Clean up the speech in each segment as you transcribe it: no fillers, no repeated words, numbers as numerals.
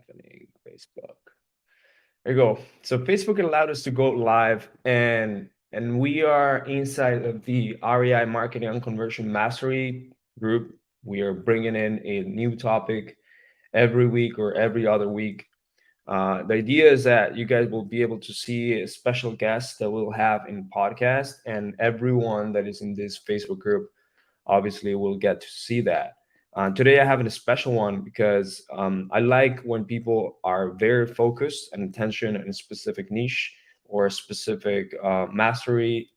happening? Facebook. There you go. So Facebook allowed us to go live, and we are inside of the REI Marketing and Conversion Mastery group. We are bringing in a new topic every week or every other week. The idea is that you guys will be able to see a special guest that we'll have in podcast, and everyone that is in this Facebook group obviously we'll get to see that. Today I have a special one because I like when people are very focused and attention in a specific niche or a specific mastery.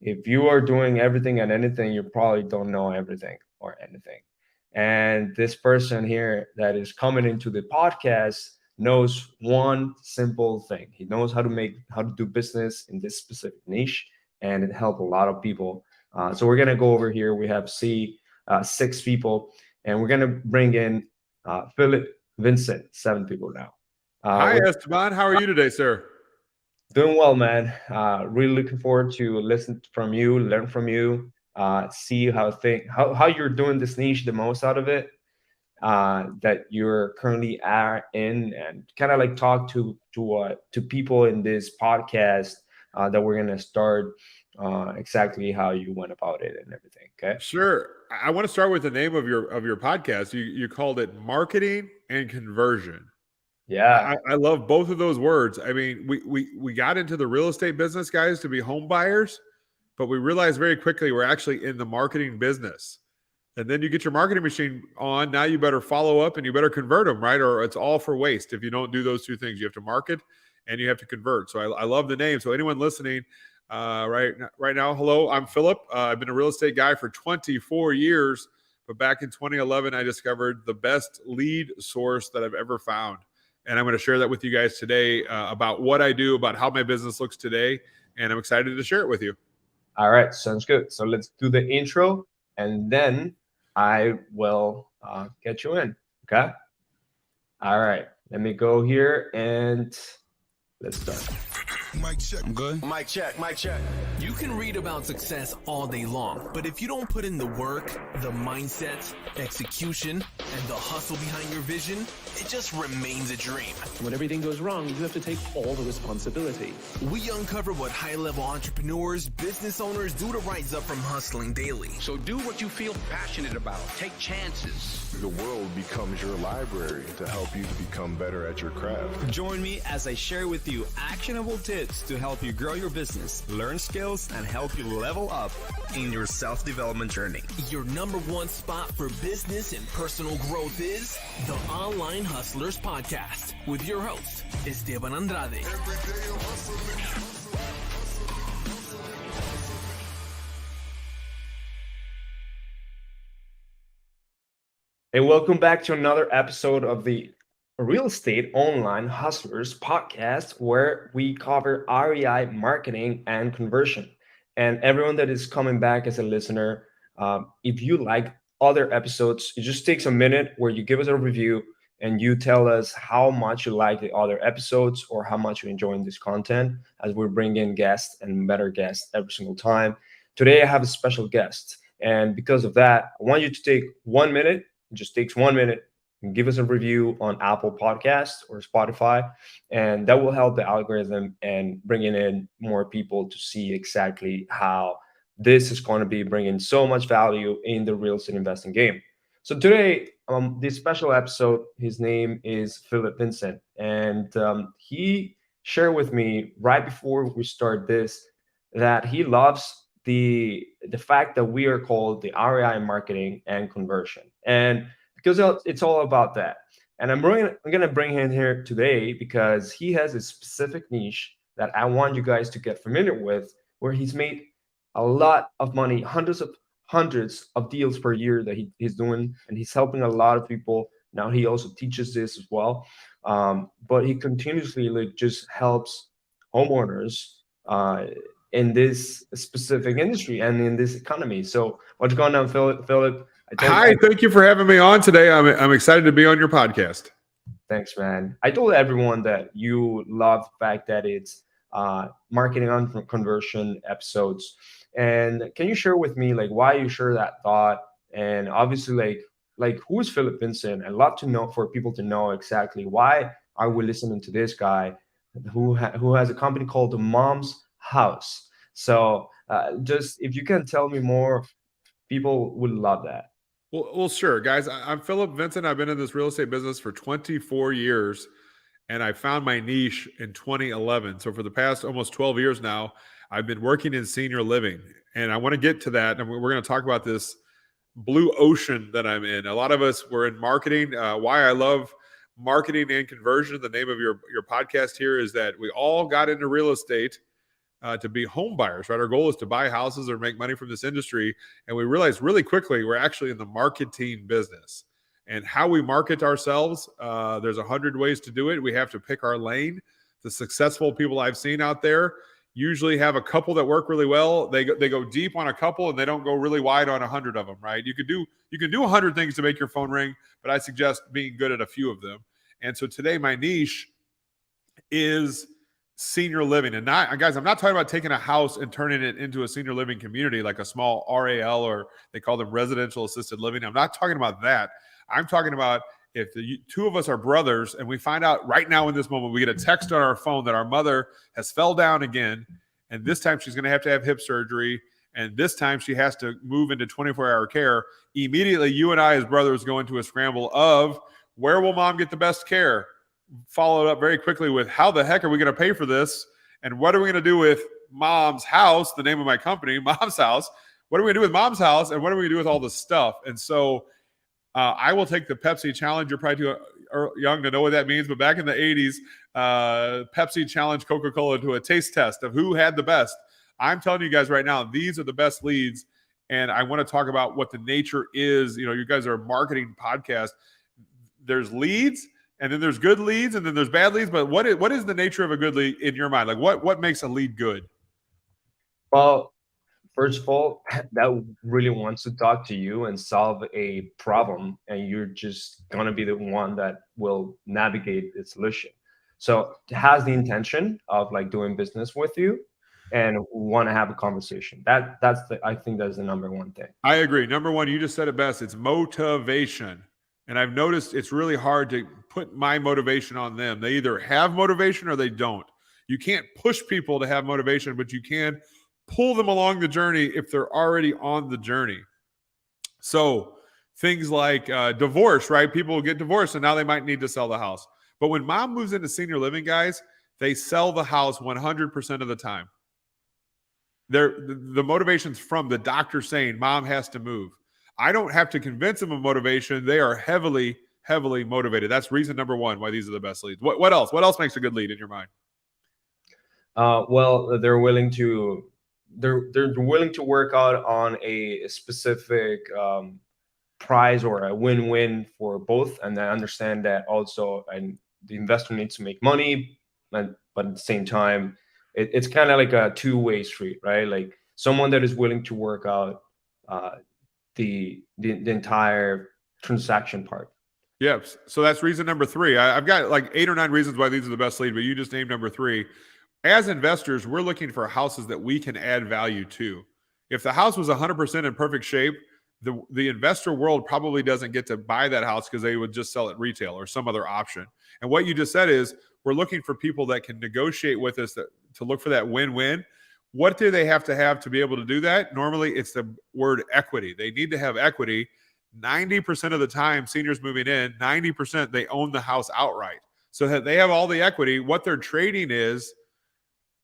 If you are doing everything and anything, you probably don't know everything or anything. And this person here that is coming into the podcast knows one simple thing. He knows how to do business in this specific niche, and it helped a lot of people. So we're gonna go over here. We have six people, and we're gonna bring in Phillip Vincent, seven people now. Hi, We're Esteban. How are you today, sir? doing well, man. Really looking forward to listen from you, learn from you, see how you're doing this niche the most out of it that you're currently are in, and kind of like talk to people in this podcast that we're gonna start exactly how you went about it and everything. Okay. Sure. I want to start with the name of your podcast. You called it Marketing and Conversion. Yeah. I love both of those words. I mean, we got into the real estate business, guys, to be home buyers, but we realized very quickly we're actually in the marketing business. And then you get your marketing machine on. Now you better follow up and you better convert them, right? Or it's all for waste if you don't do those two things. You have to market and you have to convert. So I love the name. So anyone listening right now, hello, I'm Phillip. I've been a real estate guy for 24 years, but back in 2011, I discovered the best lead source that I've ever found. And I'm going to share that with you guys today about what I do, about how my business looks today. And I'm excited to share it with you. All right. Sounds good. So let's do the intro, and then I will get you in. Okay. All right. Let me go here and let's start. Mic check. I'm good. Mic check, mic check. You can read about success all day long, but if you don't put in the work, the mindset, execution, and the hustle behind your vision, it just remains a dream. When everything goes wrong, you have to take all the responsibility. We uncover what high-level entrepreneurs, business owners do to rise up from hustling daily. So do what you feel passionate about. Take chances. The world becomes your library to help you to become better at your craft. Join me as I share with you actionable tips to help you grow your business, learn skills, and help you level up in your self-development journey. Your number one spot for business and personal growth is the Online Hustlers Podcast with your host, Esteban Andrade. And welcome back to another episode of the Real Estate Online Hustlers podcast, where we cover REI marketing and conversion. And everyone that is coming back as a listener, if you like other episodes, it just takes a minute where you give us a review and you tell us how much you like the other episodes or how much you enjoy this content, as we bring in guests and better guests every single time. Today, I have a special guest. And because of that, I want you to take 1 minute. It just takes 1 minute and give us a review on Apple Podcasts or Spotify, and that will help the algorithm and bringing in more people to see exactly how this is going to be bringing so much value in the real estate investing game. So today, this special episode, his name is Phillip Vincent, and he shared with me right before we start this that he loves the fact that we are called the REI marketing and conversion, and because it's all about that. And I'm going to bring him here today because he has a specific niche that I want you guys to get familiar with, where he's made a lot of money, hundreds of deals per year that he's doing, and he's helping a lot of people. Now he also teaches this as well, but he continuously just helps homeowners in this specific industry and in this economy. So what's going on, Phillip? Hi, thank you for having me on today. I'm excited to be on your podcast. Thanks, man. I told everyone that you love the fact that it's marketing on conversion episodes. And can you share with me like why you share that thought? And obviously, like like, who is Phillip Vincent? I'd love to know, for people to know exactly why are we listening to this guy who has a company called the Mom's House. So just if you can tell me more, people would love that. Well, sure, guys. I'm Phillip Vincent. I've been in this real estate business for 24 years, and I found my niche in 2011. So for the past almost 12 years now, I've been working in senior living, and I want to get to that. And we're going to talk about this blue ocean that I'm in. A lot of us were in marketing. Why I love marketing and conversion. The name of your podcast here is that we all got into real estate to be home buyers, right? Our goal is to buy houses or make money from this industry. And we realized really quickly we're actually in the marketing business. And how we market ourselves, there's 100 ways to do it. We have to pick our lane. The successful people I've seen out there usually have a couple that work really well. They go deep on a couple and they don't go really wide on 100 of them, right? You can do 100 things to make your phone ring, but I suggest being good at a few of them. And so today my niche is senior living. And guys, I'm not talking about taking a house and turning it into a senior living community like a small RAL, or they call them residential assisted living. I'm not talking about that. I'm talking about if the two of us are brothers and we find out right now in this moment, we get a text on our phone that our mother has fell down again, and this time she's going to have hip surgery, and this time she has to move into 24-hour care. Immediately, you and I as brothers go into a scramble of where will mom get the best care? Followed up very quickly with how the heck are we going to pay for this? And what are we going to do with Mom's House, the name of my company, Mom's House? What are we going to do with Mom's House? And what are we going to do with all this stuff? And so I will take the Pepsi challenge. You're probably too young to know what that means, but back in the 80s, Pepsi challenged Coca-Cola to a taste test of who had the best. I'm telling you guys right now, these are the best leads. And I want to talk about what the nature is. You know, you guys are a marketing podcast. There's leads, and then there's good leads, and then there's bad leads. But what is the nature of a good lead in your mind? Like what makes a lead good? Well, first of all, that really wants to talk to you and solve a problem, and you're just gonna be the one that will navigate the solution. So it has the intention of like doing business with you and want to have a conversation. I think that's the number one thing. I agree. Number one, you just said it best. It's motivation. And I've noticed it's really hard to put my motivation on them. They either have motivation or they don't. You can't push people to have motivation, but you can pull them along the journey if they're already on the journey. So things like divorce, right? People get divorced and now they might need to sell the house. But when mom moves into senior living, guys, they sell the house 100% of the time. The motivation's from the doctor saying mom has to move. I don't have to convince them of motivation. They are heavily, heavily motivated. That's reason number one why these are the best leads. What else? What else makes a good lead in your mind? Well, they're willing to work out on a specific price or a win-win for both, and I understand that also, and the investor needs to make money, but at the same time, it's kind of like a two-way street, right? Like someone that is willing to work out the entire transaction part. Yep. So that's reason number three. I've got like 8 or 9 reasons why these are the best lead, but you just named number 3. As investors, we're looking for houses that we can add value to. If the house was 100% in perfect shape, the investor world probably doesn't get to buy that house because they would just sell it retail or some other option. And what you just said is we're looking for people that can negotiate with us to look for that win-win. What do they have to be able to do that? Normally, it's the word equity. They need to have equity. 90% of the time, seniors moving in, 90% they own the house outright. So that they have all the equity. What they're trading is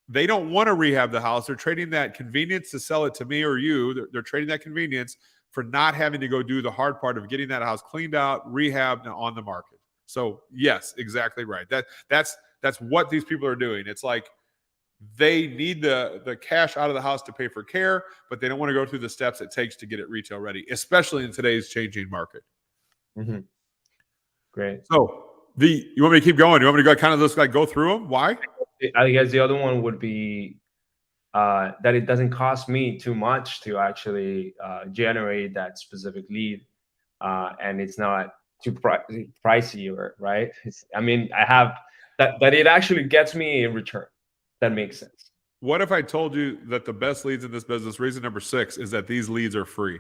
they don't want to rehab the house. They're trading that convenience to sell it to me or you. They're trading that convenience for not having to go do the hard part of getting that house cleaned out, rehabbed, and on the market. So yes, exactly right. That's what these people are doing. It's like they need the cash out of the house to pay for care, but they don't want to go through the steps it takes to get it retail ready, especially in today's changing market. Mm-hmm. Great. So you want me to keep going? You want me to go kind of just like go through them? Why? I guess the other one would be that it doesn't cost me too much to actually generate that specific lead, and it's not too pricey, or right. I have that it actually gets me in return. That makes sense. What if I told you that the best leads in this business, reason number 6, is that these leads are free?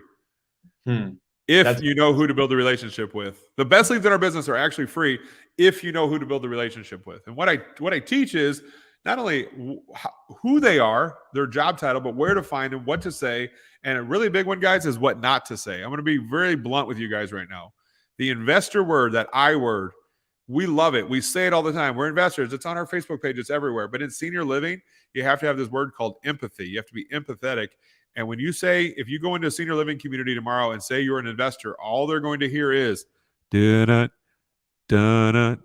if you know who to build a relationship with. The best leads in our business are actually free if you know who to build the relationship with. And what I teach is not only who they are, their job title, but where to find them, what to say. And a really big one, guys, is what not to say. I'm going to be very blunt with you guys right now. The investor word, that I word, we love it. We say it all the time. We're investors. It's on our Facebook page. It's everywhere. But in senior living, you have to have this word called empathy. You have to be empathetic. And when you say, if you go into a senior living community tomorrow and say you're an investor, all they're going to hear is, dun dun.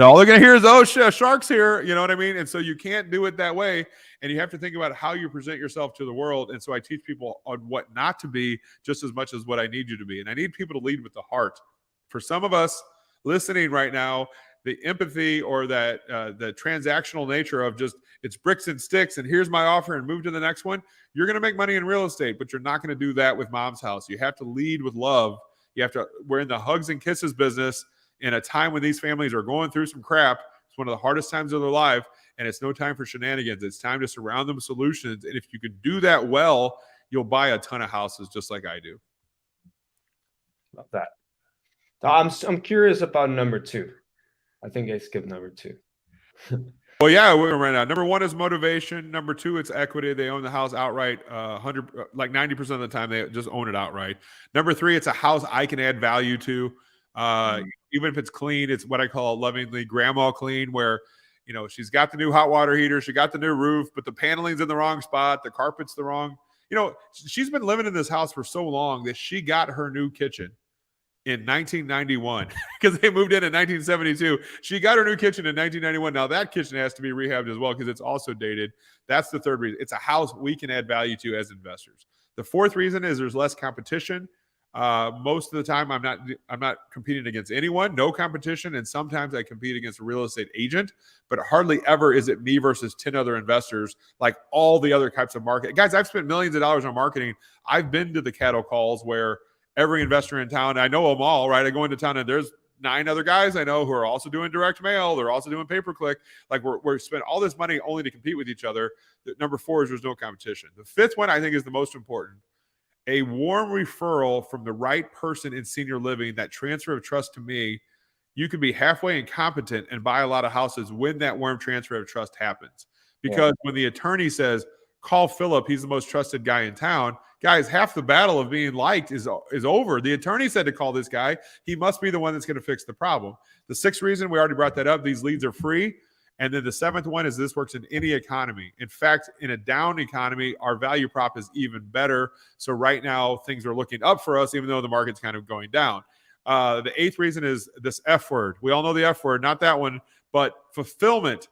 All they're going to hear is, oh, sharks here. You know what I mean? And so you can't do it that way. And you have to think about how you present yourself to the world. And so I teach people on what not to be just as much as what I need you to be. And I need people to lead with the heart. For some of us listening right now, the empathy or that the transactional nature of just it's bricks and sticks and here's my offer and move to the next one. You're going to make money in real estate, but you're not going to do that with Mom's House. You have to lead with love. We're in the hugs and kisses business in a time when these families are going through some crap. It's one of the hardest times of their life, and it's no time for shenanigans. It's time to surround them with solutions. And if you can do that well, you'll buy a ton of houses just like I do. Love that. I'm curious about number 2. I think I skipped number 2. Well, yeah, we're right now. Number 1 is motivation. Number 2, it's equity. They own the house outright. 90% of the time, they just own it outright. Number 3, it's a house I can add value to. Even if it's clean, it's what I call lovingly grandma clean, where she's got the new hot water heater, she got the new roof, but the paneling's in the wrong spot, the carpet's the wrong. She's been living in this house for so long that she got her new kitchen in 1991 because they moved in 1972. She got her new kitchen in 1991. Now that kitchen has to be rehabbed as well because it's also dated. That's the third reason. It's a house we can add value to as investors. The fourth reason is there's less competition. Most of the time I'm not competing against anyone, no competition. And sometimes I compete against a real estate agent, but hardly ever is it me versus 10 other investors like all the other types of market. Guys, I've spent millions of dollars on marketing. I've been to the cattle calls where every investor in town, I know them all, right? I go into town and there's 9 other guys I know who are also doing direct mail. They're also doing pay-per-click. Like we're spending all this money only to compete with each other. Number 4 is there's no competition. The fifth one I think is the most important. A warm referral from the right person in senior living, that transfer of trust to me. You can be halfway incompetent and buy a lot of houses when that warm transfer of trust happens. Because when the attorney says, call Phillip, he's the most trusted guy in town. Guys, half the battle of being liked is over. The attorney said to call this guy. He must be the one that's going to fix the problem. The 6th reason, we already brought that up, these leads are free. And then the 7th one is this works in any economy. In fact, in a down economy, our value prop is even better. So right now, things are looking up for us, even though the market's kind of going down. The 8th reason is this F word. We all know the F word, not that one, but fulfillment.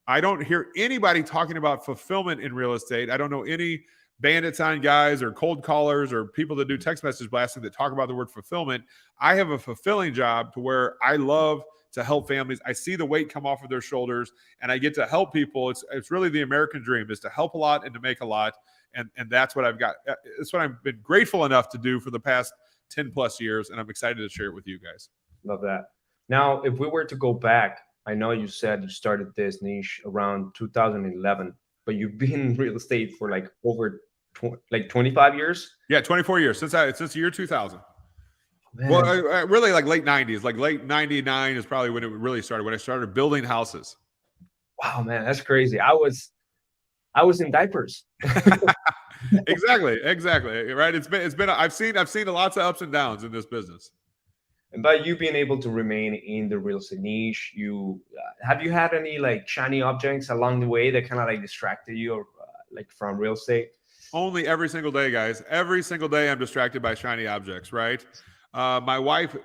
I don't hear anybody talking about fulfillment in real estate. I don't know any bandit sign guys or cold callers or people that do text message blasting that talk about the word fulfillment. I have a fulfilling job to where I love to help families. I see the weight come off of their shoulders and I get to help people. It's really the American dream, is to help a lot and to make a lot. And that's what I've got. It's what I've been grateful enough to do for the past 10 plus years. And I'm excited to share it with you guys. Love that. Now, if we were to go back, I know you said you started this niche around 2011, but you've been in real estate for like over 25 years. Yeah, 24 years since the year 2000. Man. Well, really like late 90s, like late 99 is probably when it really started, when I started building houses. Wow, man, that's crazy. I was in diapers. Exactly. Right. It's been, I've seen lots of ups and downs in this business. And by you being able to remain in the real estate niche, have you had any like shiny objects along the way that kind of like distracted you or like from real estate? Only every single day, guys. Every single day I'm distracted by shiny objects, right? My wife,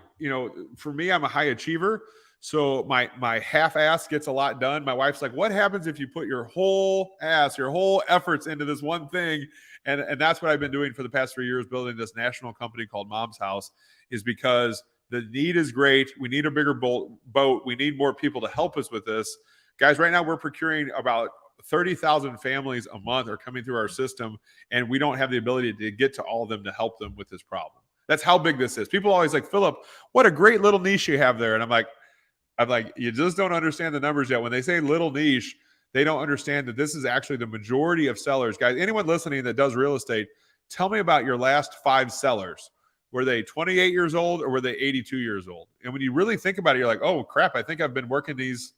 for me, I'm a high achiever. So my half-ass gets a lot done. My wife's like, what happens if you put your whole efforts into this one thing? And that's what I've been doing for the past 3 years, building this national company called Mom's House, is because the need is great. We need a bigger boat. We need more people to help us with this. Guys, right now we're procuring about 30,000 families a month are coming through our system, and we don't have the ability to get to all of them to help them with this problem. That's how big this is. People always like, Phillip, what a great little niche you have there. And I'm like, you just don't understand the numbers yet. When they say little niche, they don't understand that this is actually the majority of sellers. Guys, anyone listening that does real estate, tell me about your last 5 sellers. Were they 28 years old or were they 82 years old? And when you really think about it, you're like, oh crap, I think I've been working these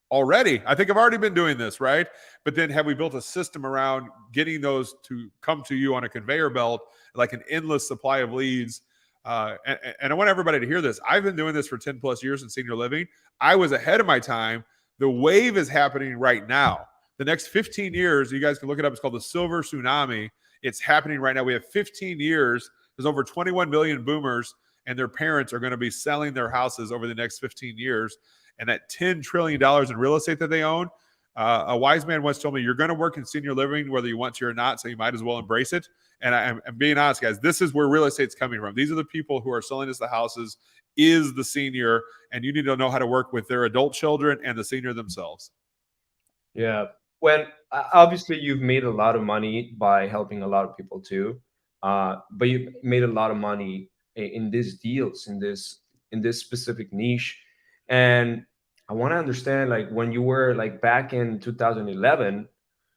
already. I think I've already been doing this, right? But then have we built a system around getting those to come to you on a conveyor belt, like an endless supply of leads? And I want everybody to hear this. I've been doing this for 10 plus years in senior living. I was ahead of my time. The wave is happening right now. The next 15 years, you guys can look it up. It's called the Silver Tsunami. It's happening right now. We have 15 years. There's over 21 million boomers, and their parents are going to be selling their houses over the next 15 years. And that $10 trillion in real estate that they own, a wise man once told me, you're going to work in senior living whether you want to or not, so you might as well embrace it. And I'm being honest, guys, this is where real estate's coming from. These are the people who are selling us the houses, is the senior, and you need to know how to work with their adult children and the senior themselves. Yeah. When obviously you've made a lot of money by helping a lot of people too, but you made a lot of money in these deals, in this specific niche. And I want to understand, like, when you were like back in 2011,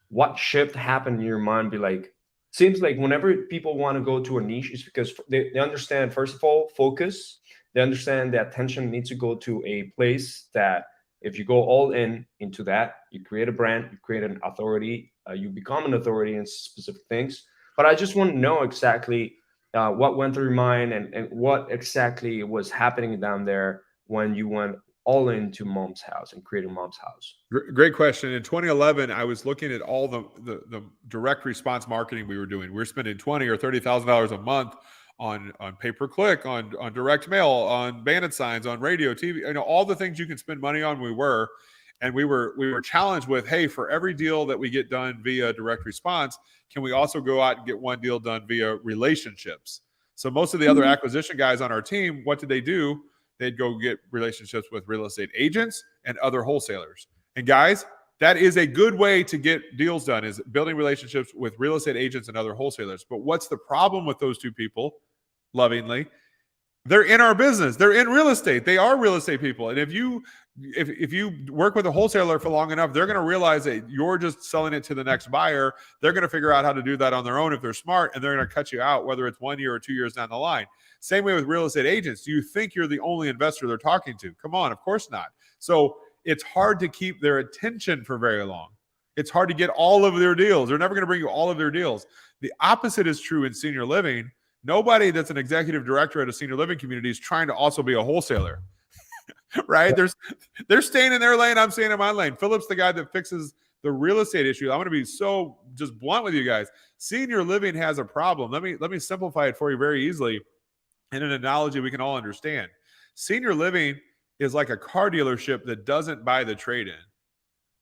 what shift happened in your mind? Be like, seems like whenever people want to go to a niche, it's because they understand, first of all, focus. They understand that attention needs to go to a place that if you go all in into that, you create a brand, you create an authority, you become an authority in specific things. But I just want to know exactly what went through your mind, and what exactly was happening down there when you went all into Mom's House and creating Mom's House. Great question. In 2011, I was looking at all the direct response marketing we were doing. We were spending $20,000 or $30,000 a month on pay-per-click, on direct mail, on bandit signs, on radio, TV, all the things you can spend money on. We were challenged with, hey, for every deal that we get done via direct response, can we also go out and get one deal done via relationships? So most of the other acquisition guys on our team, what did they do? They'd go get relationships with real estate agents and other wholesalers. And guys, that is a good way to get deals done, is building relationships with real estate agents and other wholesalers. But what's the problem with those two people? Lovingly, they're in our business. They're in real estate. They are real estate people. And if you work with a wholesaler for long enough, they're going to realize that you're just selling it to the next buyer. They're going to figure out how to do that on their own if they're smart, and they're going to cut you out, whether it's 1 year or 2 years down the line. Same way with real estate agents. Do you think you're the only investor they're talking to? Come on, of course not. So it's hard to keep their attention for very long. It's hard to get all of their deals. They're never going to bring you all of their deals. The opposite is true in senior living. Nobody that's an executive director at a senior living community is trying to also be a wholesaler, right? They're staying in their lane. I'm staying in my lane. Philip's the guy that fixes the real estate issue. I'm going to be so just blunt with you guys. Senior living has a problem. Let me simplify it for you very easily in an analogy we can all understand. Senior living is like a car dealership that doesn't buy the trade-in.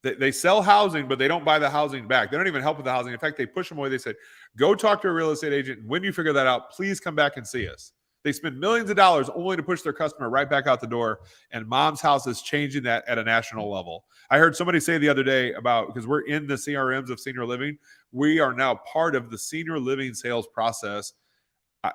They sell housing, but they don't buy the housing back. They don't even help with the housing. In fact, they push them away. They said, go talk to a real estate agent. When you figure that out, please come back and see us. They spend millions of dollars only to push their customer right back out the door. And Mom's House is changing that at a national level. I heard somebody say the other day about, because we're in the CRMs of senior living, we are now part of the senior living sales process.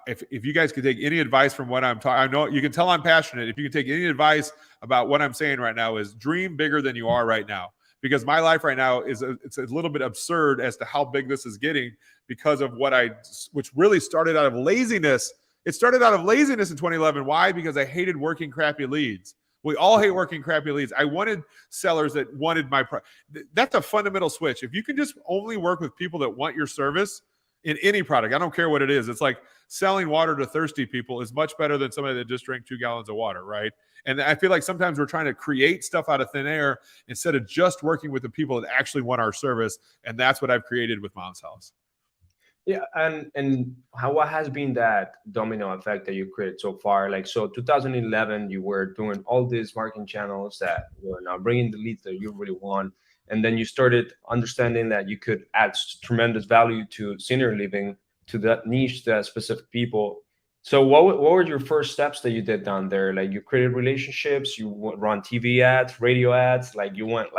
If you guys could take any advice from what I'm talking, I know you can tell I'm passionate. If you can take any advice about what I'm saying right now, is dream bigger than you are right now. Because my life right now it's a little bit absurd as to how big this is getting because of which really started out of laziness. It started out of laziness in 2011. Why? Because I hated working crappy leads. We all hate working crappy leads. I wanted sellers that wanted that's a fundamental switch. If you can just only work with people that want your service in any product, I don't care what it is. It's like selling water to thirsty people is much better than somebody that just drank 2 gallons of water, right? And I feel like sometimes we're trying to create stuff out of thin air instead of just working with the people that actually want our service. And that's what I've created with Mom's House. Yeah, and what has been that domino effect that you created so far? Like, so 2011, you were doing all these marketing channels that were now bringing the leads that you really want, and then you started understanding that you could add tremendous value to senior living, to that niche, to that specific people. So what were your first steps that you did down there? Like, you created relationships, you run TV ads, radio ads, like you went.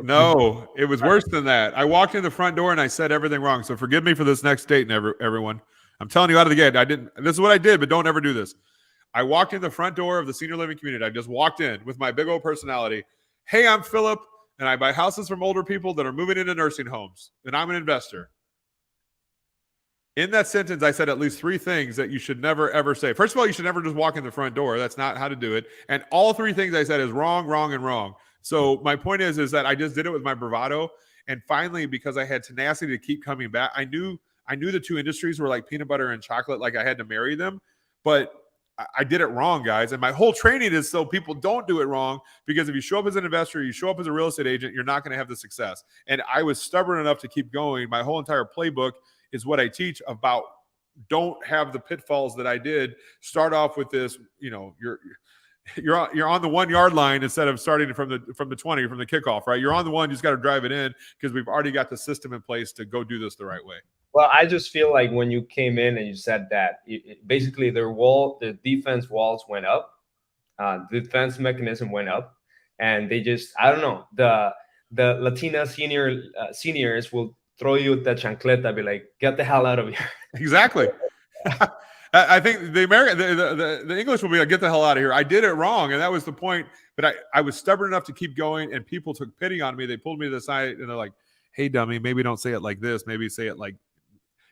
No, it was worse than that. I walked in the front door and I said everything wrong. So forgive me for this next date, and everyone. I'm telling you out of the gate, this is what I did, but don't ever do this. I walked in the front door of the senior living community. I just walked in with my big old personality. Hey, I'm Philip, and I buy houses from older people that are moving into nursing homes, and I'm an investor. In that sentence, I said at least 3 things that you should never, ever say. First of all, you should never just walk in the front door. That's not how to do it. And all 3 things I said is wrong, wrong, and wrong. So my point is that I just did it with my bravado. And finally, because I had tenacity to keep coming back, I knew the 2 industries were like peanut butter and chocolate, like I had to marry them. But I did it wrong, guys. And my whole training is so people don't do it wrong, because if you show up as an investor, you show up as a real estate agent, you're not going to have the success. And I was stubborn enough to keep going. My whole entire playbook is what I teach about. Don't have the pitfalls that I did. Start off with this, you're on the 1 yard line instead of starting from the 20, from the kickoff, right? You're on the 1, you just got to drive it in, because we've already got the system in place to go do this the right way. Well, I just feel like when you came in and you said that, basically the defense walls went up, the defense mechanism went up, and they just, I don't know, the Latina seniors will throw you the chancleta, be like, get the hell out of here. Exactly. I think the American, the English will be like, get the hell out of here. I did it wrong, and that was the point. But I was stubborn enough to keep going, and people took pity on me. They pulled me to the side, and they're like, hey, dummy, maybe don't say it like this. Maybe say it like,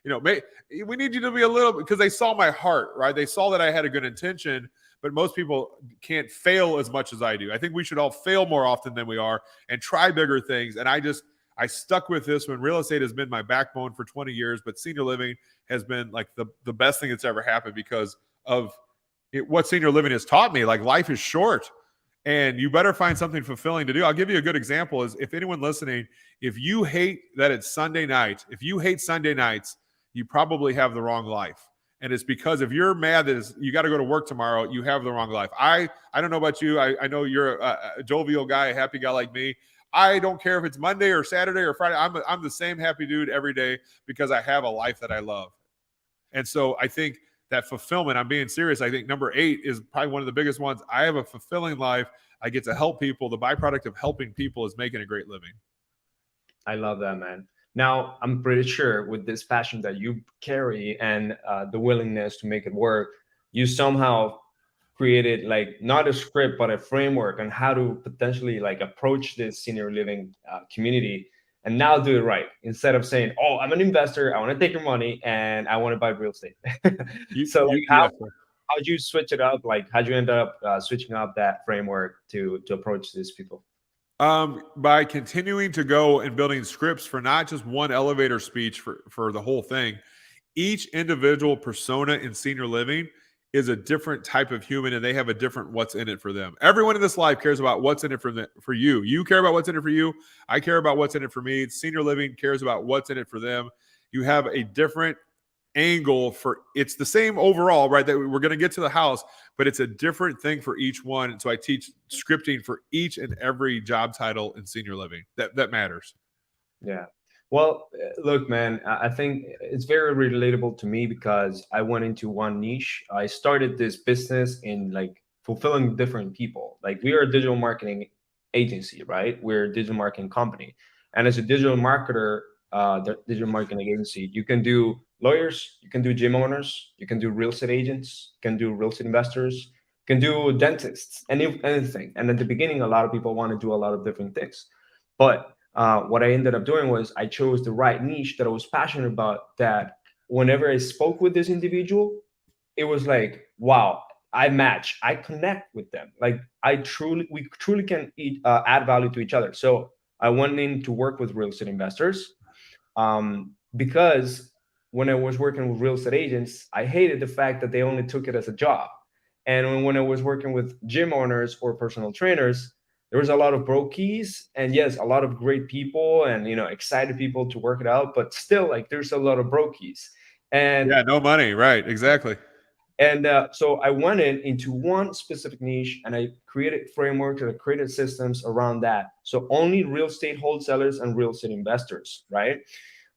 we need you to be a little, because they saw my heart, right? They saw that I had a good intention, but most people can't fail as much as I do. I think we should all fail more often than we are and try bigger things. And I stuck with this when real estate has been my backbone for 20 years, but senior living has been like the best thing that's ever happened because of what senior living has taught me. Like, life is short, and you better find something fulfilling to do. I'll give you a good example. Is if anyone listening, if you hate that it's Sunday night, if you hate Sunday nights, you probably have the wrong life. And it's because if you're mad that you got to go to work tomorrow, you have the wrong life. I don't know about you. I know you're a jovial guy, a happy guy like me. I don't care if it's Monday or Saturday or Friday. I'm the same happy dude every day because I have a life that I love. And so I think that fulfillment, I'm being serious. I think number 8 is probably one of the biggest ones. I have a fulfilling life. I get to help people. The byproduct of helping people is making a great living. I love that, man. Now, I'm pretty sure with this passion that you carry and the willingness to make it work, you somehow created like not a script, but a framework on how to potentially like approach this senior living community and now do it right. Instead of saying, oh, I'm an investor, I want to take your money and I want to buy real estate. So like, how'd you switch it up? Like, how'd you end up switching up that framework to approach these people? By continuing to go and building scripts for not just one elevator speech for the whole thing. Each individual persona in senior living is a different type of human, and they have a different what's in it for them. Everyone in this life cares about what's in it for you. You care about what's in it for you. I care about what's in it for me. Senior living cares about what's in it for them. You have a different angle for, it's the same overall, right? That we're going to get to the house, but it's a different thing for each one. And so I teach scripting for each and every job title in senior living that matters. Yeah. Well, look, man, I think it's very relatable to me because I went into one niche. I started this business in like fulfilling different people. Like, we are a digital marketing agency, right? We're a digital marketing company. And as a digital marketer, the digital marketing agency, you can do lawyers, you can do gym owners, you can do real estate agents, you can do real estate investors, you can do dentists, anything. And at the beginning, a lot of people want to do a lot of different things. But what I ended up doing was I chose the right niche that I was passionate about, that whenever I spoke with this individual, it was like, wow, I connect with them. Like, we truly can add value to each other. So I went in to work with real estate investors because when I was working with real estate agents, I hated the fact that they only took it as a job. And when I was working with gym owners or personal trainers, there was a lot of brokies, and yes, a lot of great people and, excited people to work it out, but still, like, there's a lot of brokies. And yeah, no money, right? Exactly. And so I went into one specific niche, and I created frameworks and I created systems around that. So only real estate wholesalers and real estate investors, right?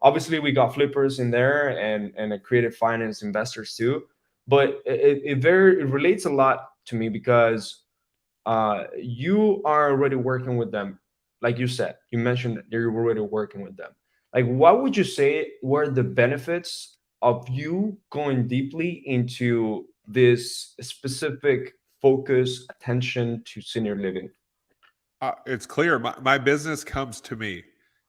Obviously, we got flippers in there and I created finance investors too. But it relates a lot to me because you are already working with them. Like you said, you mentioned that you're already working with them. Like, what would you say were the benefits of you going deeply into this specific focus, attention to senior living? It's clear. My business comes to me.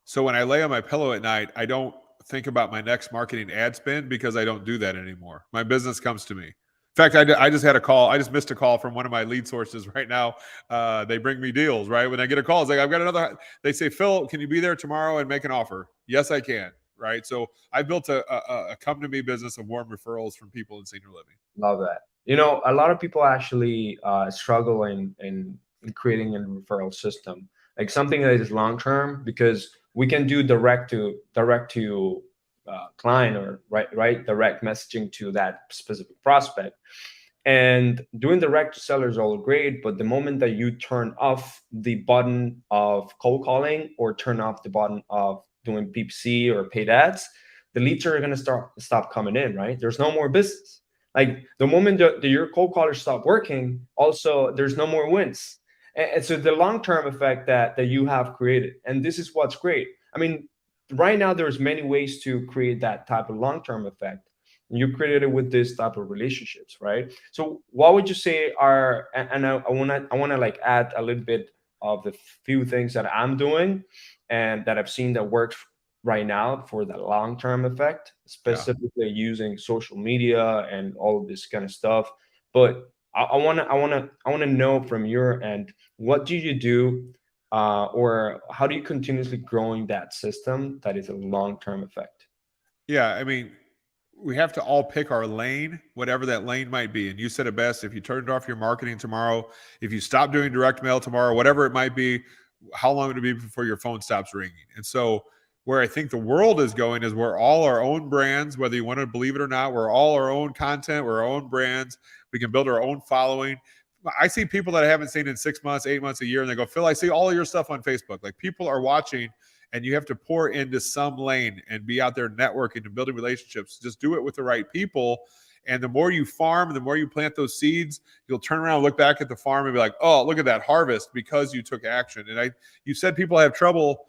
So when I lay on my pillow at night, I don't think about my next marketing ad spend because I don't do that anymore. My business comes to me. In fact, I just had a call. I just missed a call from one of my lead sources right now. They bring me deals, right? When I get a call, it's like, I've got another. They say, Phil, can you be there tomorrow and make an offer? Yes, I can. Right. So I built a come to me business of warm referrals from people in senior living. Love that. A lot of people actually struggle in creating a referral system, like something that is long term, because we can do direct to client, or right direct messaging to that specific prospect. And doing direct to seller is all great, but the moment that you turn off the button of cold calling, or turn off the button of doing PPC or paid ads, the leads are going to stop coming in, right? There's no more business. Like the moment that your cold callers stop working, also there's no more wins. And so the long-term effect that you have created, and this is what's great. I mean, right now there's many ways to create that type of long-term effect. You created it with this type of relationships, right? So what would you say are, and I wanna like add a little bit of the few things that I'm doing and that I've seen that works right now for the long-term effect, Yeah. specifically using social media and all of this kind of stuff. But I wanna know from your end, what do you do, or how do you continuously growing that system that is a long-term effect? Yeah. I mean, we have to all pick our lane, whatever that lane might be. And you said it best. If you turned off your marketing tomorrow, if you stop doing direct mail tomorrow, whatever it might be, how long would it be before your phone stops ringing? And so, where I think the world is going is we're all our own brands, whether you want to believe it or not. We're all our own content, we're our own brands. We can build our own following. I see people that I haven't seen in 6 months, 8 months, a year, and they go, Phil, I see all of your stuff on Facebook. Like, people are watching, and you have to pour into some lane and be out there networking and building relationships. Just do it with the right people. And the more you farm, the more you plant those seeds, you'll turn around and look back at the farm and be like, oh, look at that harvest, because you took action. And you said people have trouble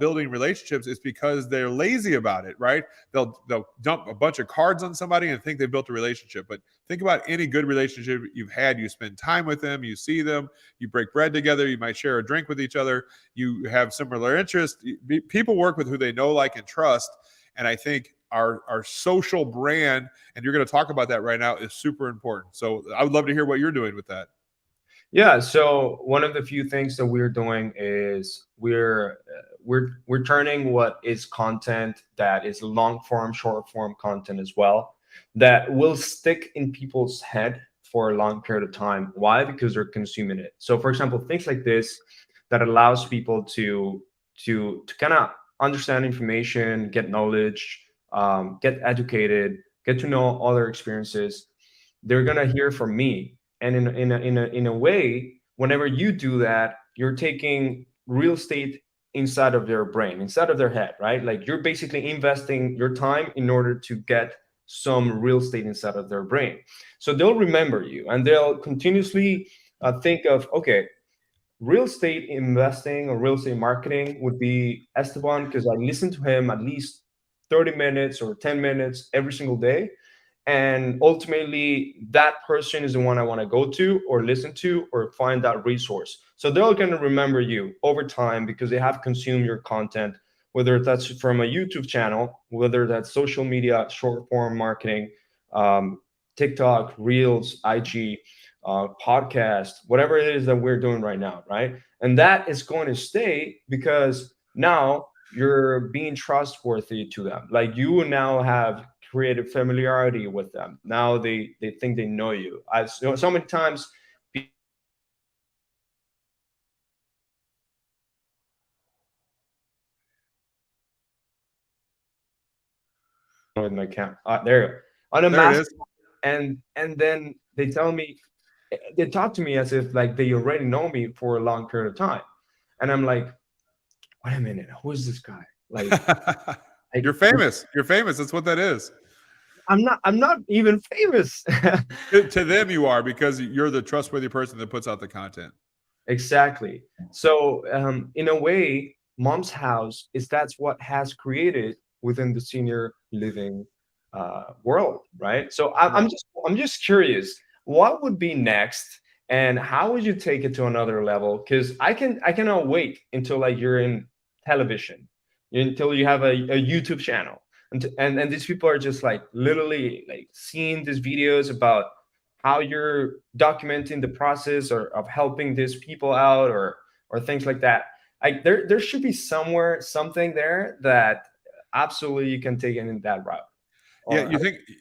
building relationships. It's because they're lazy about it, right? They'll dump a bunch of cards on somebody and think they built a relationship. But think about any good relationship you've had. You spend time with them, you see them, you break bread together, you might share a drink with each other, you have similar interests. People work with who they know, like, and trust. And I think our social brand, and you're going to talk about that right now, is super important. So I would love to hear what you're doing with that. Yeah, so one of the few things that we're doing is we're turning what is content that is long form, short form content as well, that will stick in people's head for a long period of time. Why? Because they're consuming it. So for example, things like this that allows people to kind of understand information, get knowledge, get educated, get to know other experiences. They're gonna hear from me, and in a way, whenever you do that, you're taking real estate inside of their brain, inside of their head, right? Like you're basically investing your time in order to get some real estate inside of their brain. So they'll remember you, and they'll continuously think of, okay, real estate investing or real estate marketing would be Esteban, because I listen to him at least 30 minutes or 10 minutes every single day. And ultimately, that person is the one I want to go to or listen to or find that resource. So they're going to remember you over time because they have consumed your content, whether that's from a YouTube channel, whether that's social media, short form marketing, TikTok, Reels, IG, podcast, whatever it is that we're doing right now, right? And that is going to stay because now you're being trustworthy to them. Like you now have created familiarity with them. Now they think they know you. I've so many times with my camera. There, on a There it mask, is. and then they talk to me as if like they already know me for a long period of time, and I'm like, wait a minute, who is this guy? Like, You're famous. You're famous. That's what that is. I'm not even famous. To them, you are, because you're the trustworthy person that puts out the content. Exactly. So in a way, mom's house is that's what has created within the senior living world, right? So Yeah. I'm just curious, what would be next, and how would you take it to another level? Because I cannot wait until like you're in television, until you have a YouTube channel. And these people are just like literally like seeing these videos about how you're documenting the process or of helping these people out or things like that. Like there should be somewhere something there that absolutely you can take it in that route. Yeah, Or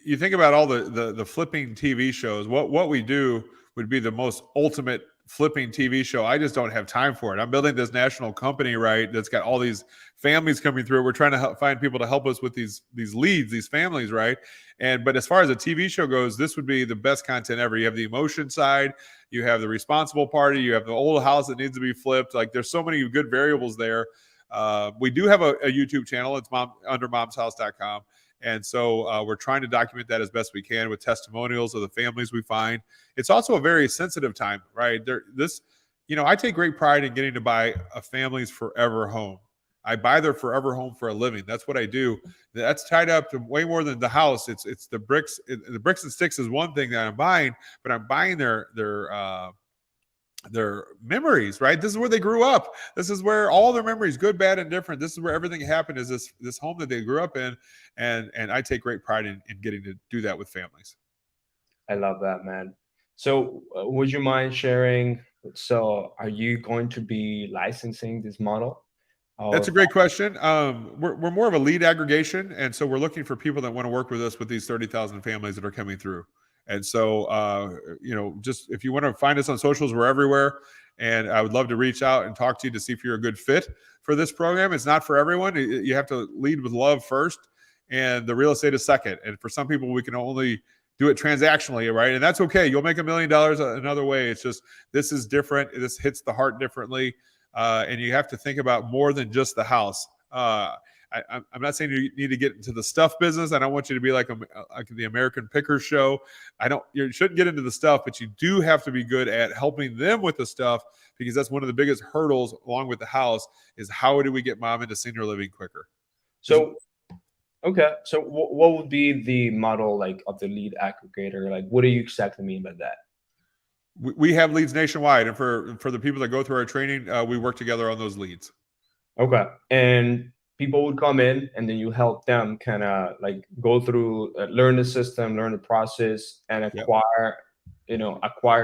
you think about all the flipping TV shows. What we do would be the most ultimate flipping TV show. I just don't have time for it. I'm building this national company, right? That's got all these families coming through. We're trying to find people to help us with these leads, these families, right? But as far as a TV show goes, this would be the best content ever. You have the emotion side, you have the responsible party, you have the old house that needs to be flipped. Like there's so many good variables there. We do have a YouTube channel. It's under momshouse.com. And so we're trying to document that as best we can with testimonials of the families we find. It's also a very sensitive time, right? I take great pride in getting to buy a family's forever home. I buy their forever home for a living. That's what I do. That's tied up to way more than the house. It's the bricks. The bricks and sticks is one thing that I'm buying, but I'm buying their memories, right? This is where they grew up. This is where all their memories, good, bad, and different. This is where everything happened, is this home that they grew up in. And I take great pride in getting to do that with families. I love that, man. So would you mind sharing? So are you going to be licensing this model? That's a great question. We're more of a lead aggregation. And so we're looking for people that want to work with us with these 30,000 families that are coming through. And so, just if you want to find us on socials, we're everywhere. And I would love to reach out and talk to you to see if you're a good fit for this program. It's not for everyone. You have to lead with love first, and the real estate is second. And for some people, we can only do it transactionally, right? And that's okay. You'll make $1 million another way. It's just, this is different. This hits the heart differently. And you have to think about more than just the house. I'm not saying you need to get into the stuff business. I don't want you to be like the American Pickers show. You shouldn't get into the stuff, but you do have to be good at helping them with the stuff, because that's one of the biggest hurdles along with the house is how do we get mom into senior living quicker? So, okay. So what would be the model like of the lead aggregator? Like, what do you exactly mean by that? We have leads nationwide. And for the people that go through our training, we work together on those leads. Okay. And people would come in and then you help them kind of like go through, learn the system, learn the process, and acquire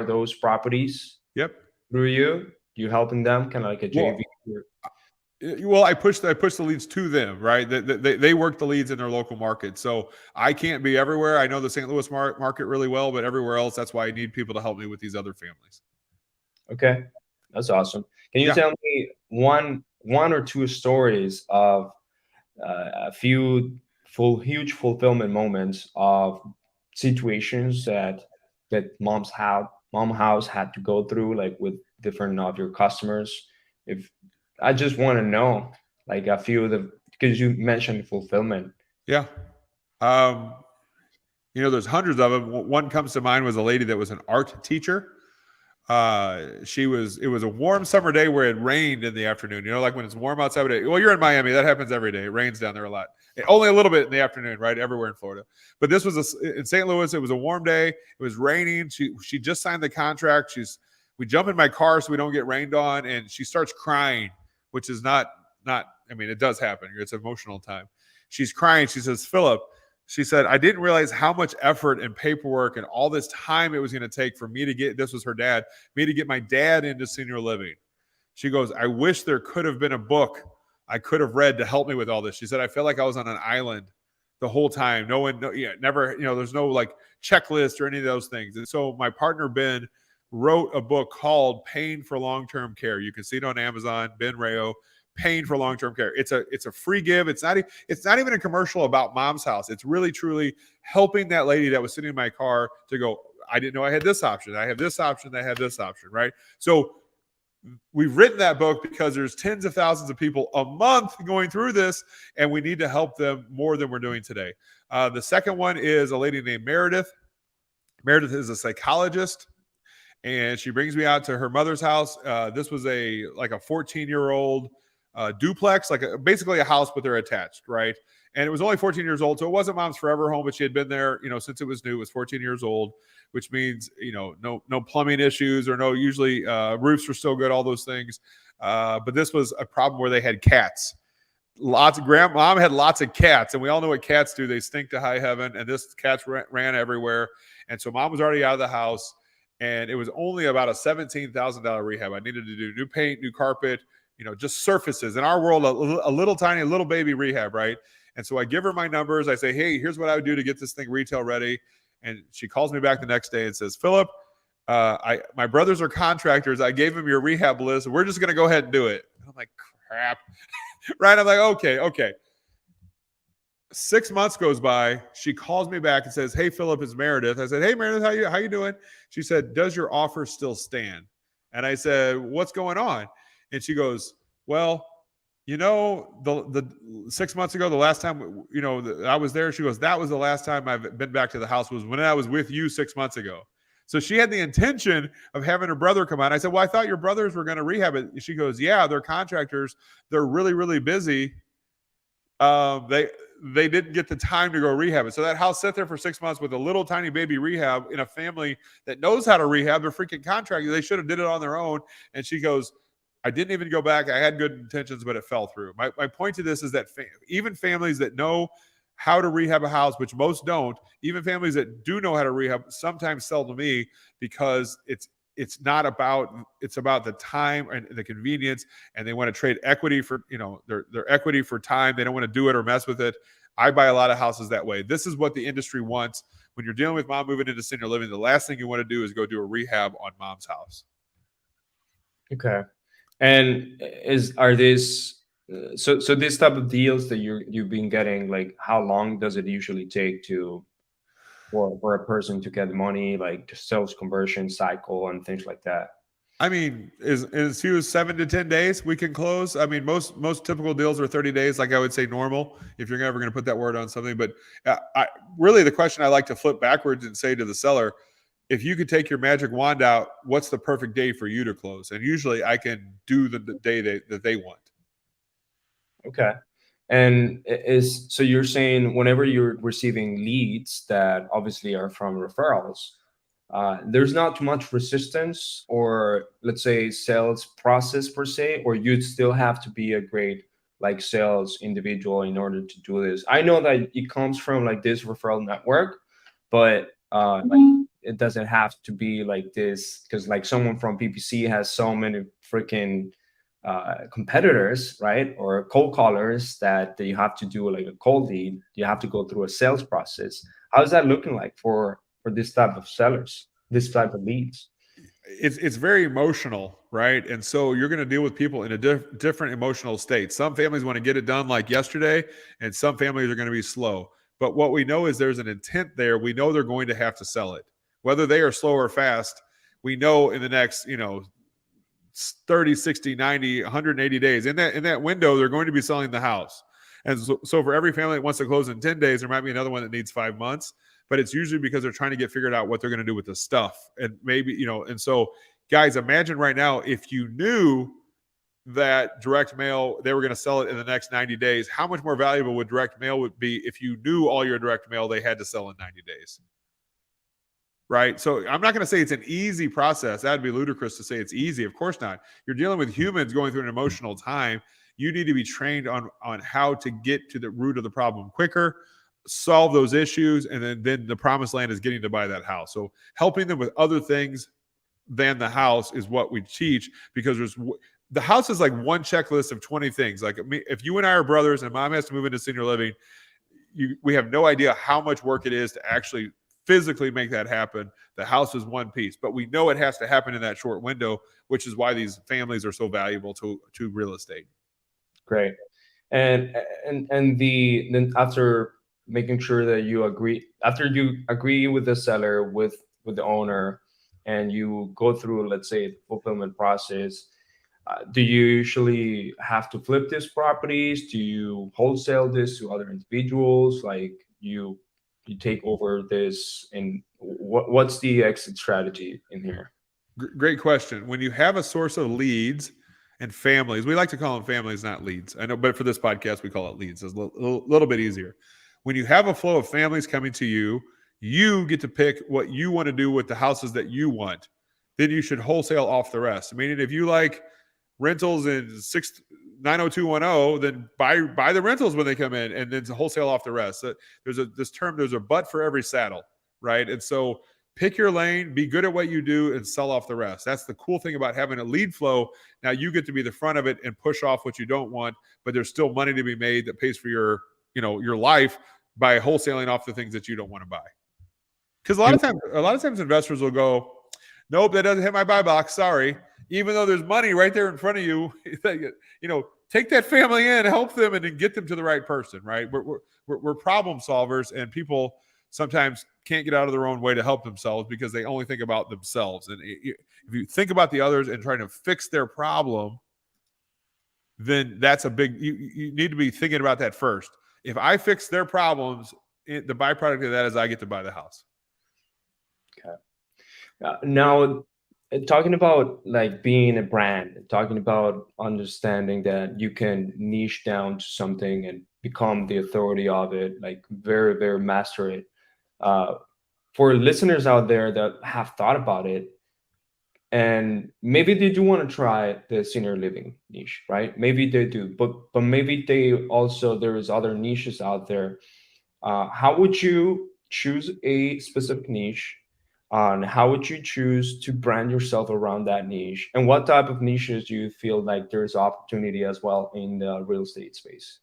those properties. Yep. Through you helping them kind of like a JV. Well, I push the leads to them, right? They work the leads in their local market. So I can't be everywhere. I know the St. Louis market really well, but everywhere else, that's why I need people to help me with these other families. Okay. That's awesome. Can you tell me one or two stories of a few huge fulfillment moments of situations that mom house had to go through, like with different of your customers? If I just want to know like a few of the, because you mentioned fulfillment. Yeah. There's hundreds of them. One comes to mind was a lady that was an art teacher. It was a warm summer day where it rained in the afternoon, like when it's warm outside. Well, you're in Miami. That happens every day. It rains down there a lot. Only a little bit in the afternoon, right? Everywhere in Florida. But this was in St. Louis. It was a warm day. It was raining. She just signed the contract. We jump in my car so we don't get rained on. And she starts crying, which is not, it does happen. It's an emotional time. She's crying. She says, Phillip, she said, I didn't realize how much effort and paperwork and all this time it was going to take for me to get, this was her dad, me to get my dad into senior living. She goes, I wish there could have been a book I could have read to help me with all this. She said, I felt like I was on an island the whole time. Never, there's no like checklist or any of those things. And so my partner, Ben, wrote a book called Paying for Long-Term Care. You can see it on Amazon, Ben Rayo. Paying for long-term care. It's a free give. It's not even a commercial about mom's house. It's really truly helping that lady that was sitting in my car to go, I didn't know I had this option. I have this option. I have this option, right? So we've written that book because there's tens of thousands of people a month going through this, and we need to help them more than we're doing today. The second one is a lady named Meredith. Meredith is a psychologist, and she brings me out to her mother's house. This was a 14-year-old duplex, basically a house, but they're attached, right? And it was only 14 years old, so it wasn't mom's forever home, but she had been there, since it was new. It was 14 years old, which means, no plumbing issues or no, usually roofs were still good, all those things. But this was a problem where they had cats. Mom had lots of cats, and we all know what cats do. They stink to high heaven, and this cats ran everywhere. And so mom was already out of the house, and it was only about a $17,000 rehab. I needed to do new paint, new carpet, just surfaces. In our world, a little tiny little baby rehab, right? And so I give her my numbers. I say, hey, here's what I would do to get this thing retail ready. And she calls me back the next day and says, Phillip, my brothers are contractors. I gave them your rehab list. We're just going to go ahead and do it. And I'm like, crap. Right? I'm like, okay. 6 months goes by. She calls me back and says, hey, Phillip, it's Meredith. I said, hey, Meredith, how you doing? She said, does your offer still stand? And I said, what's going on? And she goes, well, the 6 months ago, the last time, I was there, she goes, that was the last time I've been back to the house was when I was with you 6 months ago. So she had the intention of having her brother come on. I said, well, I thought your brothers were going to rehab it. She goes, yeah, they're contractors. They're really, really busy. They didn't get the time to go rehab it. So that house sat there for 6 months with a little tiny baby rehab in a family that knows how to rehab. They're freaking contractors. They should have did it on their own. And she goes, I didn't even go back. I had good intentions, but it fell through. My point to this is that even families that know how to rehab a house, which most don't, even families that do know how to rehab sometimes sell to me because it's about the time and the convenience, and they want to trade equity for their equity for time. They don't want to do it or mess with it. I buy a lot of houses that way. This is what the industry wants. When you're dealing with mom moving into senior living, the last thing you want to do is go do a rehab on mom's house. Okay. And are these so this type of deals that you've been getting, like how long does it usually take for a person to get money, like the sales conversion cycle and things like that? I mean, as few as 7 to 10 days we can close. I mean, most typical deals are 30 days, like I would say normal, if you're ever going to put that word on something. But really the question I like to flip backwards and say to the seller, if you could take your magic wand out, what's the perfect day for you to close? And usually I can do the day that they want. Okay. And so you're saying whenever you're receiving leads that obviously are from referrals, there's not too much resistance or let's say sales process per se, or you'd still have to be a great like sales individual in order to do this? I know that it comes from like this referral network, but like it doesn't have to be like this, because like someone from PPC has so many freaking competitors, right? Or cold callers that you have to do like a cold lead. You have to go through a sales process. How's that looking like for this type of sellers, this type of leads? It's very emotional, right? And so you're going to deal with people in a different emotional state. Some families want to get it done like yesterday, and some families are going to be slow. But what we know is there's an intent there. We know they're going to have to sell it. Whether they are slow or fast, we know in the next, 30, 60, 90, 180 days. In that window, they're going to be selling the house. And so for every family that wants to close in 10 days, there might be another one that needs 5 months. But it's usually because they're trying to get figured out what they're going to do with the stuff. And maybe, and so guys, imagine right now, if you knew that direct mail, they were going to sell it in the next 90 days, how much more valuable would direct mail would be if you knew all your direct mail they had to sell in 90 days? Right? So I'm not going to say it's an easy process. That'd be ludicrous to say it's easy. Of course not. You're dealing with humans going through an emotional time. You need to be trained on how to get to the root of the problem quicker, solve those issues, and then the promised land is getting to buy that house. So helping them with other things than the house is what we teach, because the house is like one checklist of 20 things. Like if you and I are brothers and mom has to move into senior living, we have no idea how much work it is to actually physically make that happen. The house is one piece, but we know it has to happen in that short window, which is why these families are so valuable to real estate. Great. And then after making sure that you agree with the seller, with the owner, and you go through, let's say, the fulfillment process, do you usually have to flip these properties? Do you wholesale this to other individuals? Like you take over this, and what's the exit strategy in here? Great question. When you have a source of leads and families, we like to call them families, not leads. I know, but for this podcast, we call it leads. It's a little bit easier. When you have a flow of families coming to you, you get to pick what you want to do with the houses that you want. Then you should wholesale off the rest. Meaning if you like rentals in 90210, then buy the rentals when they come in, and then wholesale off the rest. So there's a butt for every saddle, right? And so pick your lane, be good at what you do, and sell off the rest. That's the cool thing about having a lead flow. Now you get to be the front of it and push off what you don't want, but there's still money to be made that pays for your life by wholesaling off the things that you don't want to buy. Because a lot of times investors will go, nope, that doesn't hit my buy box. Sorry. Even though there's money right there in front of you, take that family in, help them, and then get them to the right person, right? We're problem solvers, and people sometimes can't get out of their own way to help themselves because they only think about themselves. And if you think about the others and trying to fix their problem, then that's you need to be thinking about that first. If I fix their problems, the byproduct of that is I get to buy the house. Okay. Now, talking about like being a brand, talking about understanding that you can niche down to something and become the authority of it, like very, very master it. For listeners out there that have thought about it, and maybe they do want to try the senior living niche, right? Maybe they do, but maybe there's other niches out there. How would you choose a specific niche? How would you choose to brand yourself around that niche? And what type of niches do you feel like there's opportunity as well in the real estate space?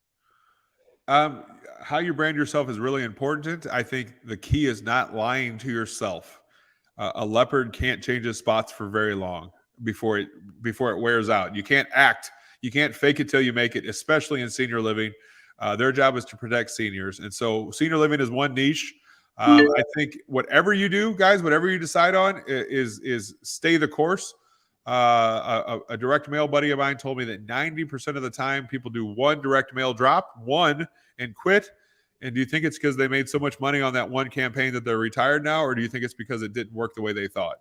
How you brand yourself is really important. I think the key is not lying to yourself. A leopard can't change its spots for very long before it wears out. You can't fake it till you make it, especially in senior living. Their job is to protect seniors. And so senior living is one niche. I think whatever you do, guys, whatever you decide on is stay the course. A direct mail buddy of mine told me that 90% of the time people do one direct mail drop, and quit. And do you think it's because they made so much money on that one campaign that they're retired now? Or do you think it's because it didn't work the way they thought?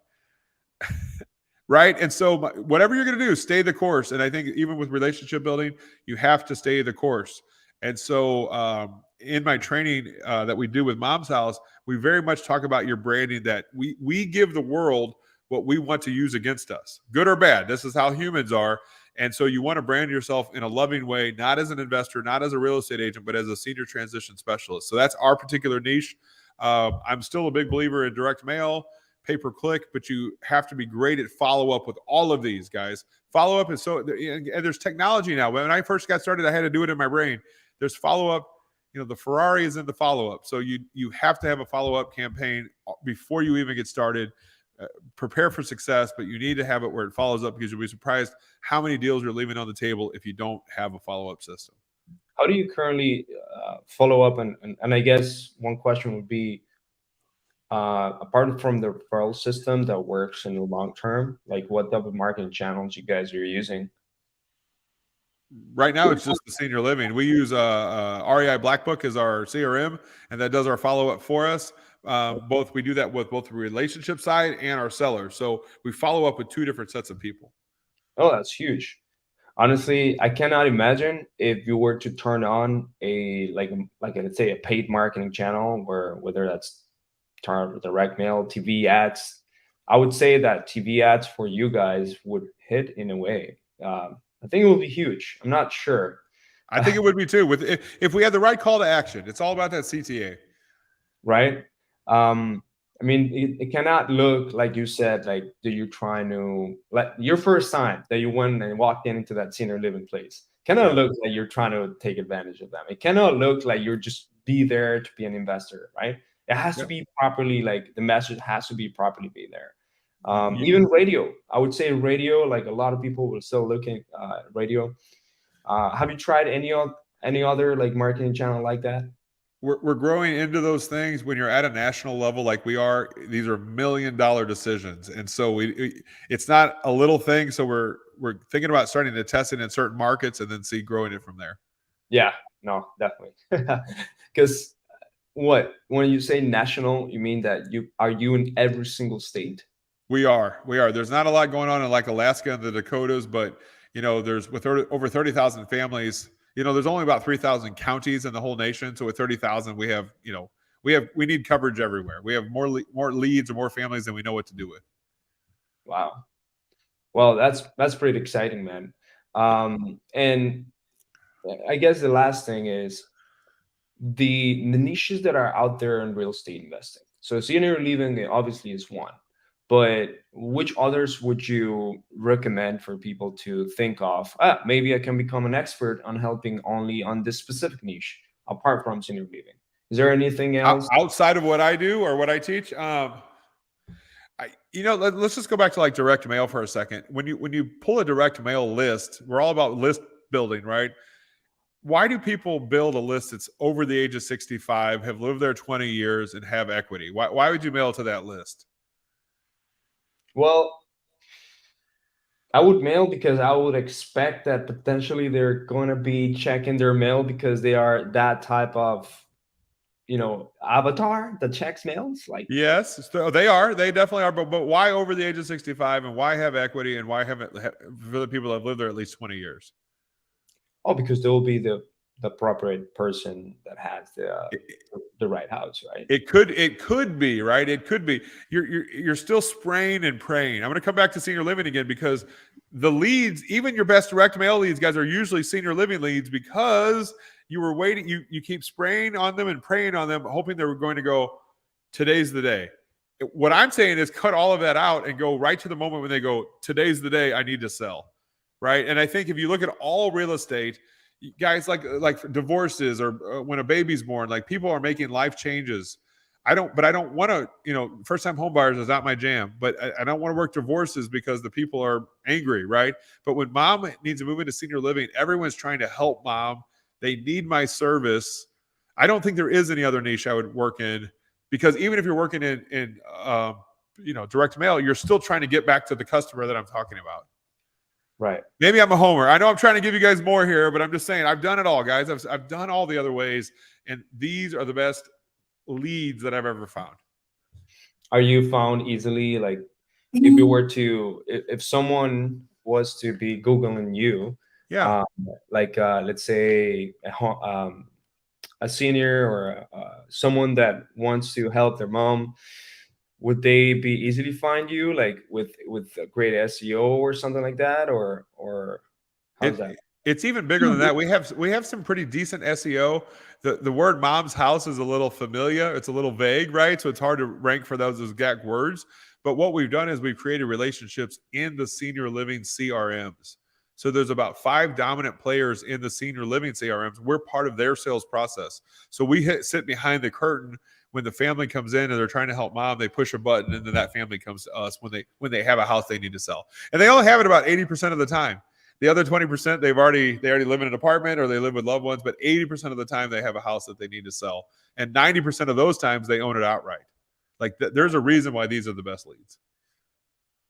Right. And so whatever you're going to do, stay the course. And I think even with relationship building, you have to stay the course. And so in my training that we do with Mom's House, we very much talk about your branding, that we give the world what we want to use against us, good or bad. This is how humans are. And so you want to brand yourself in a loving way, not as an investor, not as a real estate agent, but as a senior transition specialist. So that's our particular niche. I'm still a big believer in direct mail, pay-per-click, but you have to be great at follow-up with all of these, guys. Follow-up is and there's technology now. When I first got started, I had to do it in my brain. There's follow-up. The Ferrari is in the follow-up. So you have to have a follow-up campaign before you even get started. Prepare for success, but you need to have it where it follows up, because you'll be surprised how many deals you're leaving on the table if you don't have a follow-up system. How do you currently follow up? And I guess one question would be, apart from the referral system that works in the long term, like what type of marketing channels you guys are using? Right now, it's just the senior living. We use REI Black Book as our CRM, and that does our follow-up for us. We do that with both the relationship side and our sellers. So we follow up with two different sets of people. Oh, that's huge. Honestly, I cannot imagine if you were to turn on let's say a paid marketing channel, whether that's direct mail, TV ads. I would say that TV ads for you guys would hit in a way. I think it would be huge. I'm not sure. I think it would be too. If we had the right call to action, it's all about that CTA, right? I mean, it cannot look like you said, like, do you trying to, like, your first time that you went and walked into that senior living place, cannot look like you're trying to take advantage of them. It cannot look like you're just be there to be an investor, right? It has to be properly, like, the message has to be properly be there. Even radio, I would say radio, like a lot of people will still look at radio. Have you tried any other like marketing channel like that? We're growing into those things. When you're at a national level like we are, these are $1 million decisions, and so it's not a little thing. So we're thinking about starting to test it in certain markets and then see growing it from there. Yeah, no, definitely. Because when you say national, you mean that you in every single state? We are. There's not a lot going on in like Alaska and the Dakotas, but there's with over 30,000 families. There's only about 3,000 counties in the whole nation. So with 30,000, we have, we need coverage everywhere. We have more leads and more families than we know what to do with. Wow. Well, that's pretty exciting, man. And I guess the last thing is the niches that are out there in real estate investing. So senior living obviously is one, but which others would you recommend for people to think of? Maybe I can become an expert on helping only on this specific niche apart from senior living. Is there anything else? Outside of what I do or what I teach, let's just go back to like direct mail for a second. When you pull a direct mail list, we're all about list building, right? Why do people build a list that's over the age of 65, have lived there 20 years, and have equity? Why would you mail to that list? Well, I would mail because I would expect that potentially they're going to be checking their mail because they are that type of, avatar that checks mails. Like, Yes, so they are. They definitely are. But why over the age of 65, and why have equity, and why haven't for the people that have lived there at least 20 years? oh, because there will be the appropriate person that has the right house, right? It could be, right. It could be. You're still spraying and praying. I'm going to come back to senior living again because the leads, even your best direct mail leads, guys, are usually senior living leads because you were waiting. You keep spraying on them and praying on them, hoping they were going to go. Today's the day. What I'm saying is cut all of that out and go right to the moment when they go, today's the day I need to sell, right? And I think if you look at all real estate, guys, like divorces or when a baby's born, like people are making life changes. I don't want to, first time home buyers is not my jam, but I don't want to work divorces because the people are angry, right? But when mom needs to move into senior living, everyone's trying to help mom. They need my service. I don't think there is any other niche I would work in because even if you're working in direct mail, you're still trying to get back to the customer that I'm talking about. Right. Maybe I'm a homer. I know I'm trying to give you guys more here, but I'm just saying I've done it all, guys. I've done all the other ways, and these are the best leads that I've ever found. Are you found easily, like, if you were to, if someone was to be Googling you, Yeah. Let's say a senior or someone that wants to help their mom, would they be easily find you, like with a great SEO or something like that, or how's that? It's even bigger than that. We have some pretty decent SEO. The word mom's house is a little familiar. It's a little vague, right? So it's hard to rank for those exact words. But what we've done is we've created relationships in the senior living CRMs. So there's about 5 dominant players in the senior living CRMs. We're part of their sales process. So we sit behind the curtain when the family comes in and they're trying to help mom. They push a button and then that family comes to us when they have a house they need to sell. And they only have it about 80% of the time. The other 20%, they already live in an apartment or they live with loved ones, but 80% of the time they have a house that they need to sell. And 90% of those times they own it outright. Like there's a reason why these are the best leads.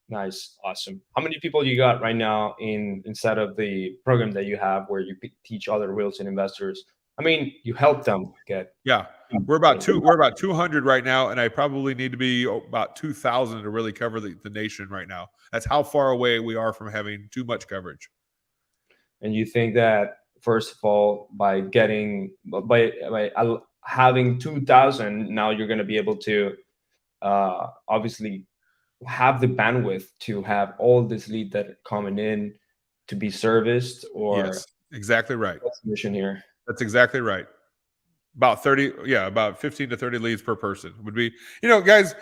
Nice. Awesome. How many people you got right now inside of the program that you have where you teach other real estate investors? I mean, you help them get. Yeah. We're about 200 right now, and I probably need to be about 2,000 to really cover the nation right now. That's how far away we are from having too much coverage. And you think that, first of all, by having 2,000, now you're going to be able to obviously have the bandwidth to have all this lead that are coming in to be serviced, or yes, exactly right. What's the mission here? That's exactly right. About 15 to 30 leads per person would be, guys,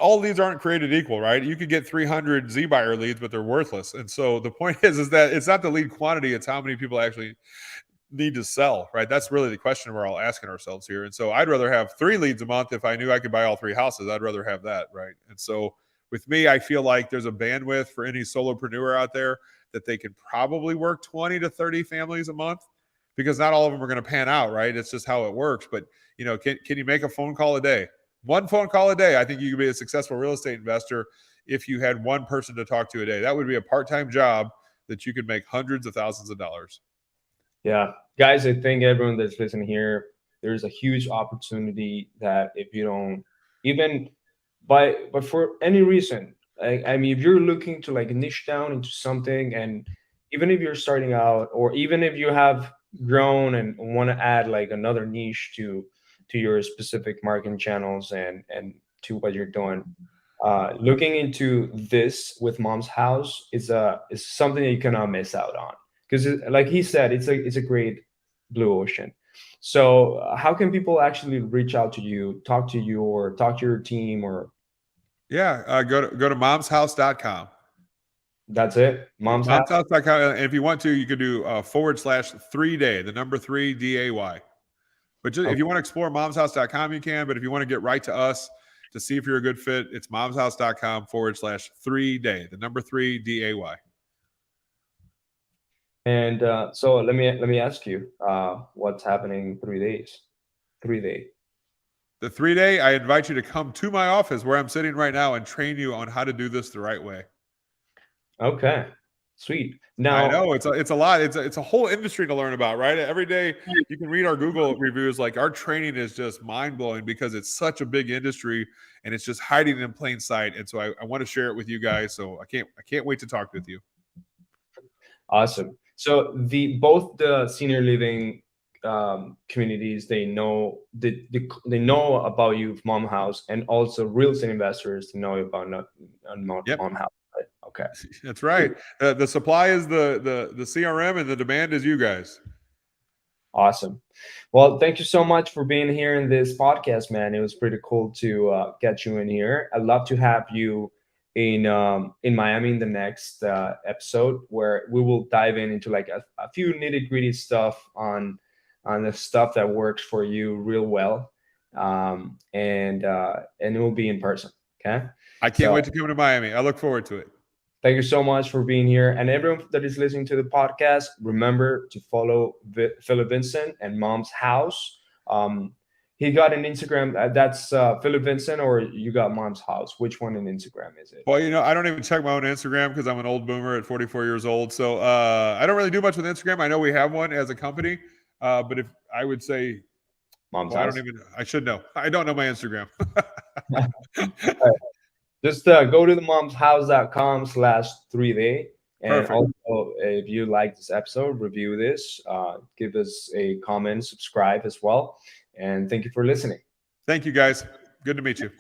all leads aren't created equal, right? You could get 300 Z buyer leads, but they're worthless. And so the point is that it's not the lead quantity, it's how many people actually need to sell, right? That's really the question we're all asking ourselves here. And so I'd rather have 3 leads a month. If I knew I could buy all 3 houses, I'd rather have that, right? And so with me, I feel like there's a bandwidth for any solopreneur out there that they can probably work 20 to 30 families a month, because not all of them are going to pan out, right? It's just how it works. But, can you make a phone call a day? One phone call a day. I think you could be a successful real estate investor if you had one person to talk to a day. That would be a part-time job that you could make hundreds of thousands of dollars. Yeah. Guys, I think everyone that's listening here, there's a huge opportunity that if you don't, even but for any reason, I mean, if you're looking to like niche down into something, and even if you're starting out, or even if you have grown and want to add like another niche to your specific marketing channels and to what you're doing, looking into this with Mom's House is something that you cannot miss out on, because like he said, it's a great blue ocean. So how can people actually reach out to you, talk to you, or talk to your team? Or Yeah, go to momshouse.com. that's it, Mom's House? Momshouse.com. And if you want to, you could do /3day, the number 3DAY. But just, if Okay. you want to explore momshouse.com, you can. But if you want to get right to us to see if you're a good fit, it's momshouse.com /3day, the number 3DAY. And so let me ask you, what's happening 3 days, 3 day? The 3 day, I invite you to come to my office where I'm sitting right now and train you on how to do this the right way. Okay, sweet. I Now, know it's a lot. It's a whole industry to learn about, right? Every day you can read our Google reviews. Like, our training is just mind blowing because it's such a big industry and it's just hiding in plain sight. And so I want to share it with you guys. So I can't wait to talk with you. awesome. So both the senior living communities, they know about you, Mom House, and also real estate investors to know about Yep, Mom House. Right? Okay. that's right. The supply is the CRM and the demand is you guys. Awesome. Well, thank you so much for being here in this podcast, man. It was pretty cool to get you in here. I'd love to have you in Miami in the next episode, where we will dive into like a few nitty gritty stuff on the stuff that works for you real well, and it will be in person. Okay. I can't So wait to come to Miami. I look forward to it. thank you so much for being here. And everyone that is listening to the podcast, remember to follow Phillip Vincent and Mom's House. He got an Instagram. That's Phillip Vincent, or you got Mom's House. Which one in Instagram is it? Well, I don't even check my own Instagram because I'm an old boomer at 44 years old. So I don't really do much with Instagram. I know we have one as a company, but if I would say, Mom's well, House. I should know. I don't know my Instagram. Just go to the momshouse.com/3day. And Perfect. also, if you like this episode, review this, give us a comment, subscribe as well. And thank you for listening. Thank you, guys. Good to meet you.